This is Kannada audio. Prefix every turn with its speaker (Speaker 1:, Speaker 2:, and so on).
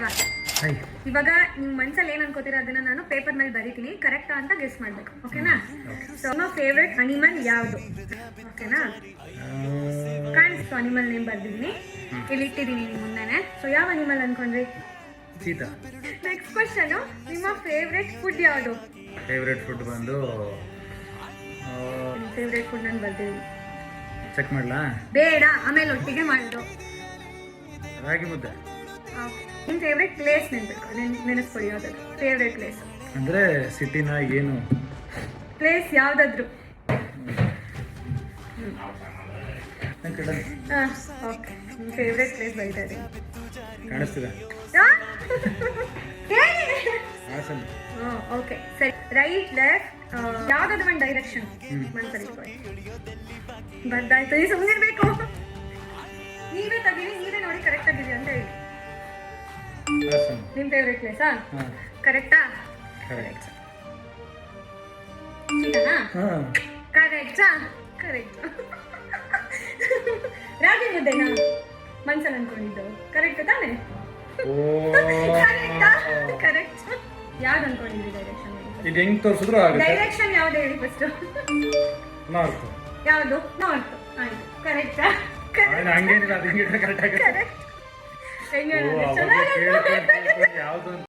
Speaker 1: ಅಲ್ವಾ? ಇವಾಗ ನಿಮ್ ಮನ್ಸಲ್ಲಿ ಏನ್ ಅನ್ಕೋತೀರ ಅದನ್ನ ನಾನು ಪೇಪರ್ ಮೇಲೆ ಬರೀತೀನಿ, ಕರೆಕ್ಟಾ ಅಂತ ಗೆಸ್ ಮಾಡ್ಬೇಕು. ಓಕೆನಾ? ಸೊ ನಿಮ್ಮ ಫೇವ್ರೆಟ್ ಅನಿಮಲ್ ಯಾವುದು? ಓಕೆನಾ? ಕಾಣಿಸ್ತು ಅನಿಮಲ್ ನೇಮ್ ಬರ್ದಿದ್ದೀನಿ, ಇಲ್ಲಿ ಇಟ್ಟಿದ್ದೀನಿ ನಿಮ್ ಮುಂದೆನೆ. ಸೊ ಯಾವ ಅನಿಮಲ್ ಅನ್ಕೊಂಡ್ರಿ?
Speaker 2: ಚೀತಾ.
Speaker 1: ನೆಕ್ಸ್ಟ್ ಕ್ವಶನ್, ನಿಮ್ಮ ಫೇವ್ರೆಟ್ ಫುಡ್ ಯಾವುದು?
Speaker 2: ಫೇವ್ರೆಟ್ ಫುಡ್ ಬಂದು
Speaker 1: ಫೇವ್ರೆಟ್ ಫುಡ್ ನಾನು ಬರ್ದಿದ್ದೀನಿ,
Speaker 2: ಚೆಕ್ ಮಾಡ್ಲಾ?
Speaker 1: ಬೇಡ, ಆಮೇಲೆ ಒಟ್ಟಿಗೆ ಮಾಡೋದು.
Speaker 2: ರಾಗಿ ಮುದ್ದೆ.
Speaker 1: ನಿಮ್ಮ ಫೇವ್ರೆಟ್ ಪ್ಲೇಸ್ ನೆನೆಸ್ಕೊಳ್ಳಿ, ಯಾವ್ದಾದ್ರು ಫೇವ್ರೆಟ್ ಪ್ಲೇಸ್
Speaker 2: ಅಂದ್ರೆ ಸಿಟಿನ ಏನು
Speaker 1: ಪ್ಲೇಸ್ ಯಾವ್ದಾದ್ರು? ಓಕೆ, ನಿಮ್ಮ ಫೇವ್ರೆಟ್ ಪ್ಲೇಸ್ ಬರೀತಾ ಇದ್ದೀನಿ.
Speaker 2: ಕಾಣಿಸ್ತಿದೆ? ಹಾಸನ.
Speaker 1: ಓಕೆ ಸರಿ. ರೈಟ್ ಲೆಫ್ಟ್ ಯಾವ್ದಾದ್ರು ಒಂದು ಡೈರೆಕ್ಷನ್ ಮನ್ಸಲ್ಲಿ ಬರ್ದಾಯ್ತು. ನೀವು ಸುಮ್ಮನೆ ಇರ್ಬೇಕು, ನೀವೇ ತೆಗೀರಿ, ನೀವೇ ನೋಡಿ ಕರೆಕ್ಟ್ ಆಗಿದೆ ಅಂತ ಹೇಳಿ. ನಿಮ್ಮ ಫೇವ್ರೆಟ್ ಪ್ಲೇಸಾ? ಕರೆಕ್ಟಾ? ಕರೆಕ್ಟ್. ಸೀತಾನಾ? ಕರೆಕ್ಟಾ? ಕರೆಕ್ಟ್. ರಾಗಿ ಮುದ್ದೆನಾ ಮನ್ಸಲ್ಲಿ ಅನ್ಕೊಂಡಿದ್ದು? ಕರೆಕ್ಟ್ ತಾನೆ? ಕರೆಕ್ಟಾ? ಕರೆಕ್ಟ್. ಯಾವ್ದು ಅನ್ಕೊಂಡಿದ್ರಿ ಡೈರೆಕ್ಷನ್?
Speaker 2: ಇದು ಹೆಂಗ್ ತೋರಿಸಿದ್ರು ಆಗುತ್ತೆ.
Speaker 1: ಡೈರೆಕ್ಷನ್ ಯಾವ್ದು ಹೇಳಿ ಫಸ್ಟ್?
Speaker 2: ನಾರ್ತ್.
Speaker 1: ಯಾವುದು? ನಾರ್ತ್. ಆಯ್ತು, ಕರೆಕ್ಟಾ?
Speaker 2: ಹಂಗೇನಿಲ್ಲ, ಅದು ಹಿಂಗೆ ಕರೆಕ್ಟ್ ಆಗುತ್ತೆ.
Speaker 1: ಕರೆಕ್ಟ್. ಹೆಂಗೆ
Speaker 2: ಯಾವ್ದು